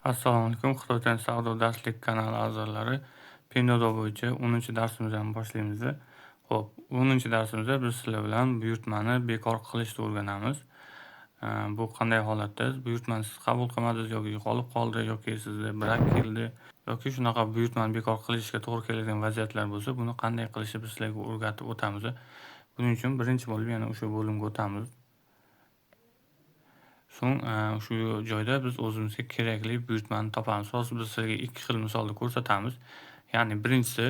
Assalomu alaykum. Xitoydan savdo darslik kanali a'zolari. Pinduoduo bo'yicha 10-darsimizni boshlaymiz. Xo'p, 10-darsimizda biz sizlar bilan buyurtmani bekor qilishni o'rganamiz. Bu qanday holatda buyurtmani siz qabul qilmadingiz yoki yo'qolib qoldi yoki sizga brak keldi yoki shunaqa buyurtmani bekor qilishga to'g'ri keladigan vaziyatlar bo'lsa, buni qanday qilishni biz sizlarga o'rgatib o'tamiz. Buning uchun birinchi bo'lib yana o'sha bo'limga o'tamiz. So'ng shu joyda biz o'zimizga kerakli buyurtmani topamiz. Hozir biz sizlarga ikki xil misolda ko'rsatamiz. Ya'ni birinchisi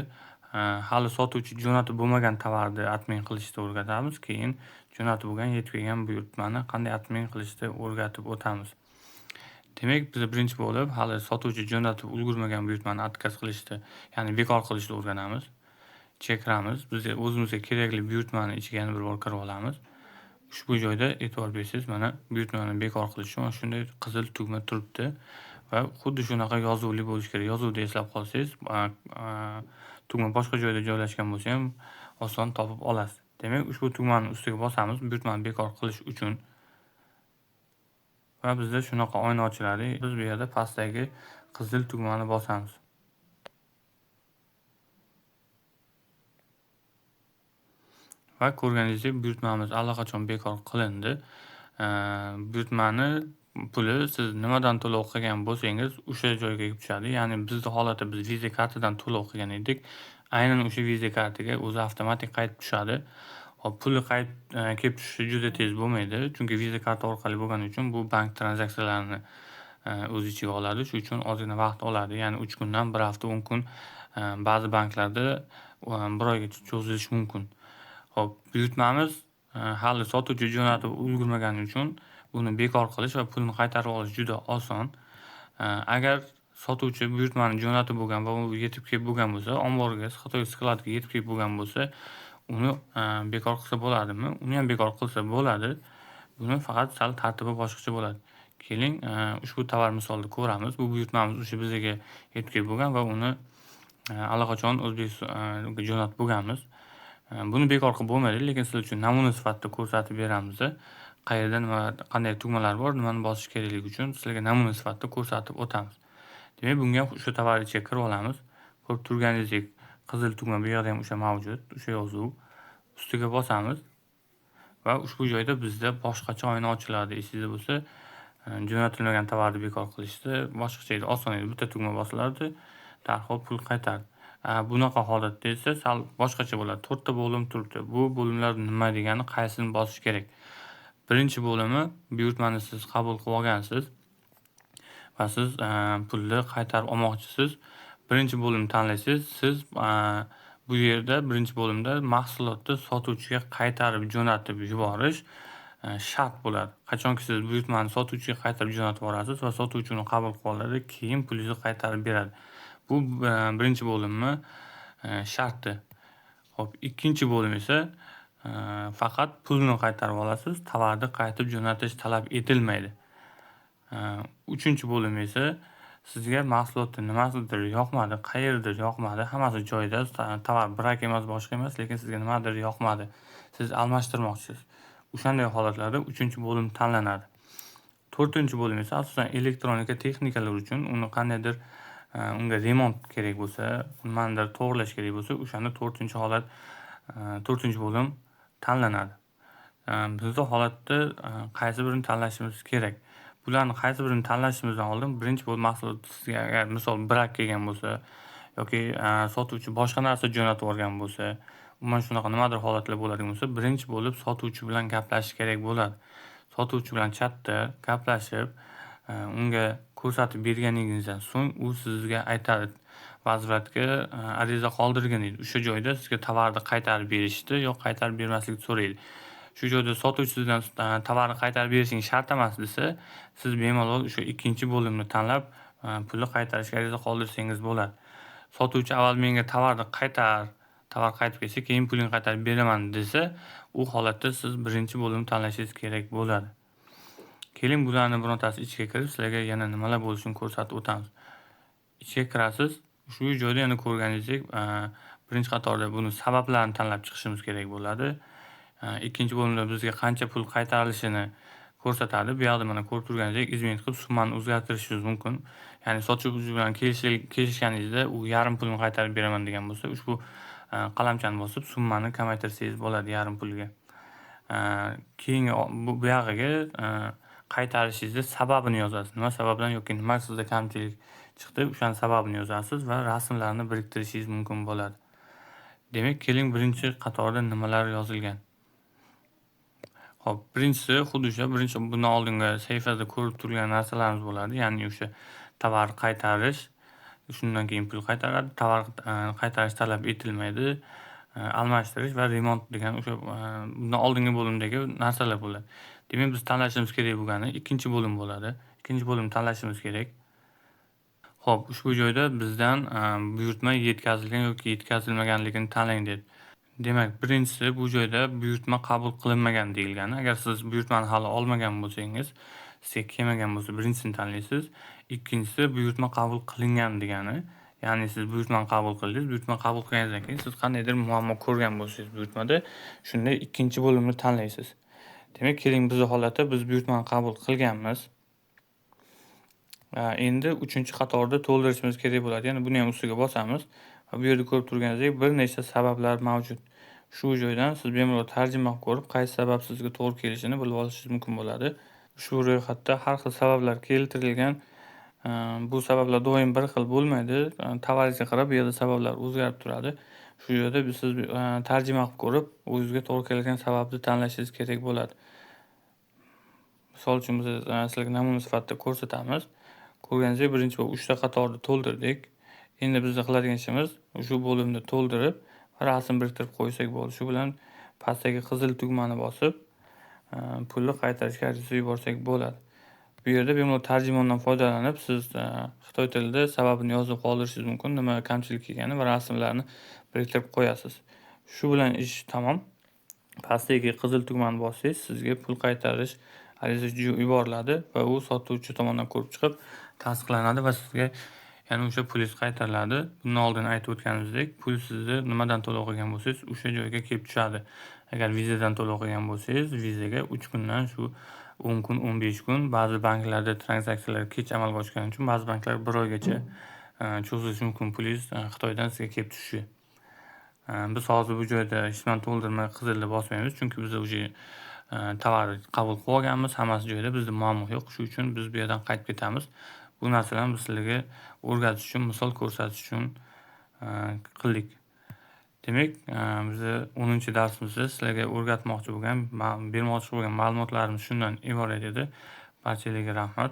hali sotuvchi jo'natib bo'lmagan tovarni admin qilishni o'rgatamiz. Keyin jo'natib bo'lgan, yetib kelgan buyurtmani qanday admin qilishni o'rgatib o'tamiz. Demak, biz birinchi bo'lib hali sotuvchi jo'natib ulgurmagan buyurtmani отказ qilishni, ya'ni bekor qilishni o'rganamiz. Chekiramiz. Biz o'zimizga kerakli buyurtmani ichiga yana bir bor kirib olamiz. Ushbu joyda e'tibor bersangiz, mana buyurtmani bekor qilish uchun shunday qizil tugma turibdi va xuddi shunaqa yozuvli bo'lishi kerak. Yozuvni eslab qolsangiz, tugma boshqa joyda joylashgan bo'lsa ham oson topib olasiz. Demak, ushbu tugmani ustiga bosamiz buyurtmani bekor qilish uchun. Va bizda shunaqa oyna ochiladi. Biz bu yerda pastdagi qizil tugmani bosamiz. Va ko'rganingizdek buyurtmamiz allaqachon bekor qilindi. Buyurtmani puli siz nimadan to'lov qilgan bo'lsangiz o'sha joyga kelib tushadi. Ya'ni bizning holatda biz Visa kartadan to'lov qilgan edik. Aynan o'sha Visa kartaga o'zi avtomatik qaytib tushadi. Hop, puli kelib tushishi juda tez bo'lmaydi, chunki Visa karta orqali bo'lgani uchun bu bank tranzaksiyalarini o'z ichiga oladi. Shuning uchun ozgina vaqt oladi. Ya'ni 3 kundan 1 hafta 10 kun, ba'zi banklarda 1 oygacha cho'zilishi mumkin. Xo'p, buyurtmamiz hali sotuvchi jo'natib ulgurmagani uchun buni bekor qilish va pulni qaytarib olish juda oson. Agar sotuvchi buyurtmani jo'natib bo'lgan va u yetib kelib bo'lgan bo'lsa, omborga, Xitoy skladga yetib kelib bo'lgan bo'lsa, uni bekor qilsa bo'ladimi? Uni ham bekor qilsa bo'ladi. Buni faqat sal tartibi boshqacha bo'ladi. Keling, ushbu tovar misolida ko'ramiz. Bu buyurtmamiz o'sha bizga yetib kelib bo'lgan va uni allaqachon O'zbekistonga jo'natib bo'lganmiz. Buni bekor qilib bo'lmaydi, lekin sizlar uchun namuna sifatida ko'rsatib beramiz. Qayerda nima, qanday tugmalar bor, nimani bosish kerakligi uchun sizlarga namuna sifatida ko'rsatib o'tamiz. Demak, bunga ham o'sha tovar ichiga kirib olamiz. Ko'rib turganingizdek, qizil tugma bu yerda ham o'sha mavjud, o'sha yozuv. Ustiga bosamiz va ushbu joyda bizda boshqacha oyna ochiladi. Esingizda bo'lsa, jo'natilmagan tovarni bekor qilishni boshqacha edi, oson edi. Bitta tugma bosilardi, darhol pul qaytardi. Bunaqa holatda esa sal boshqacha bo'ladi. 4 ta bo'lim turibdi. Bu bo'limlar nima degani, qaysini bosish kerak? Birinchi bo'limi, buyurtmani siz qabul qilib olgansiz va siz pulni qaytarib olmoqchisiz. Birinchi bo'limni tanlaysiz. Siz bu yerda birinchi bo'limda mahsulotni sotuvchiga qaytarib jo'natib yuborish shart bo'ladi. Qachonki siz buyurtmani sotuvchiga qaytarib jo'natib yuborasiz va sotuvchi uni qabul qilib oladi, keyin pulingizni qaytarib beradi. Bu birinchi bo'limni sharti. Xo'p, ikkinchi bo'lim esa faqat pulni qaytarib olasiz, tovarni qaytib jo'natish talab etilmaydi. Uchinchi bo'lim esa sizga mahsulotda nimasidir yoqmadi, qayerdir yoqmadi, hammasi joyida, tovar brak emas, boshqa emas, lekin sizga nimadir yoqmadi. Siz almashtirmoqchisiz. O'shanday holatlarda uchinchi bo'lim tanlanadi. To'rtinchi bo'lim esa asosan elektronika texnikalar uchun uni qandaydir unga remont kerak bo'lsa, nimanidir to'g'rilash kerak bo'lsa, o'shanda to'rtinchi holat, to'rtinchi bo'lim tanlanadi. Bizning holatda qaysi birini tanlashimiz kerak? Bularni qaysi birini tanlashimizdan oldin birinchi bo'lib mahsulot sizga agar misol brak kelgan bo'lsa yoki sotuvchi boshqa narsa jo'natib yuborgan bo'lsa, umuman shunaqa nimadir holatlar bo'ladigan bo'lsa, birinchi bo'lib sotuvchi bilan gaplashish kerak bo'ladi. Sotuvchi bilan chatda gaplashib, unga ko'rsatib berganingizdan so'ng u sizga aytadi, vaziyatga ariza qoldirgan edi. O'sha joyda sizga tovarni qaytarib berishni yoki qaytarib bermaslikni so'raydi. Shu joyda sotuvchi sizdan tovarni qaytarib berishingiz shart emas desa, siz bemalol o'sha ikkinchi bo'limni tanlab, pulni qaytarishga ariza qoldirsangiz bo'ladi. Sotuvchi avval menga tovarni tovar qaytib kelsa, keyin pulingni qaytarib beraman desa, u holatda siz birinchi bo'limni tanlashingiz kerak bo'ladi. Keling, bularni birontasi ichiga kirib, sizlarga yana nimalar bo'lishini ko'rsatib o'tamiz. Ichiga kirasiz. Shu joyda yana ko'rganingizdek, birinchi qatorda buni sabablarini tanlab chiqishimiz kerak bo'ladi. Ikkinchi bo'limda bizga qancha pul qaytarilishini ko'rsatadi. Bu yerda mana ko'rib turganingizdek izment qilib summani o'zgartirishingiz mumkin. Ya'ni sotuvchi bilan kelishganingizda u yarim pulni qaytarib beraman degan bo'lsa, ushbu qalamchani bosib summani kamaytirsangiz bo'ladi yarim pulga. Keyingi bu yog'iga qaytarishingizda sababini yozasiz. Nima sababdan yoki nima sizda kamchilik chiqdi, o'shaning sababini yozasiz va rasmlarni biriktirishingiz mumkin bo'ladi. Demak, keling birinchi qatorda nimalar yozilgan. Xo'p, birinchisi xuddi o'sha bundan oldingi sahifada ko'rib turgan narsalarimiz bo'ladi. Ya'ni o'sha tovar qaytarish, shundan keyin pul qaytaradi, tovar qaytarish talab etilmaydi, almashtirish va remont degan o'sha bundan oldingi bo'limdagi narsalar bo'ladi. Demak, biz tanlashimiz kerak bo'lgani ikkinchi bo'lim bo'ladi. Ikkinchi bo'limni tanlashimiz kerak. Xo'p, ushbu joyda bizdan buyurtma yetkazilgan yoki yetkazilmaganligini tanlang dedi. Demak, birinchisi bu joyda buyurtma qabul qilinmagan deyilgani. Agar siz buyurtmani hali olmagan bo'lsangiz, sizga kelmagan bo'lsa, birinchisini tanlaysiz. Ikkinchisi buyurtma qabul qilingan degani. Ya'ni siz buyurtmani qabul qildingiz. Buyurtma qabul qilganingizdan keyin siz qandaydir muammo ko'rgan bo'lsangiz buyurtmada, shunda ikkinchi bo'limni tanlaysiz. Demak, keling bizning holatda biz buyurtmani qabul qilganmiz. Endi 3-qatorda to'ldirishimiz kerak bo'ladi. Ya'ni buni ham ustiga bosamiz. Bu yerda ko'rib turganingizdek bir nechta sabablar mavjud. Shu joydan siz bemalol tarjima qilib ko'rib, qaysi sabab sizga to'g'ri kelishini bilib olishingiz mumkin bo'ladi. Ushbu ro'yxatda har xil sabablar keltirilgan. Bu sabablar doim bir xil bo'lmaydi. Tovaringizga qarab bu yerda sabablar o'zgarib turadi. Shu yerda siz tarjima qilib ko'rib, o'zingizga to'g'ri kelgan sababni tanlashingiz kerak bo'ladi. Misol uchun biz sizlarga namuna sifatida ko'rsatamiz. Ko'rganingizdek, birinchi va 3ta qatorni to'ldirdik. Endi bizning qiladigan ishimiz shu bo'limni to'ldirib va rasm biriktirib qo'ysak bo'ldi. Shu bilan pastdagi qizil tugmani bosib, pulni qaytarishga ariza yuborsak bo'ladi. Bu yerda bemalol tarjimondan foydalanib, siz xitoy tilida sababini yozib qoldirishingiz mumkin, nima kamchilik kelgani va rasmlarni biriktirib qo'yasiz. Shu bilan ish tamom. Pastdagi qizil tugmani bossangiz, sizga pul qaytarish arizasi yuboriladi va u sotuvchi tomonidan ko'rib chiqib tasdiqlanadi va sizga yana o'sha pulingiz qaytariladi. Bundan oldin aytib o'tganimizdek, pul sizni nimadan to'lov qilgan bo'lsangiz, o'sha joyga kelib tushadi. Agar vizadan to'lov qilgan bo'lsangiz, vizaga 3 kundan shu 10 kun, 15 kun, ba'zi banklarda tranzaksiyalar kech amalga oshgani uchun ba'zi banklar 1 oygacha cho'zilishi mumkin pulingiz Xitoydan sizga kelib tushishi. Biz hozir bu joyda hech nimani to'ldirmay qizilni bosmaymiz, chunki biz o'sha tovarni qabul qilib olganmiz, hammasi joyida, bizda muammo yo'q. Shu uchun biz bu yerdan qaytib ketamiz. Bu narsalarni biz sizlarga o'rgatish uchun, misol ko'rsatish uchun qildik. Demak, bizni 10-darsimizda sizlarga o'rgatmoqchi bo'lgan, bermoqchi bo'lgan ma'lumotlarimiz shundan iborat edi. Barchalarga rahmat.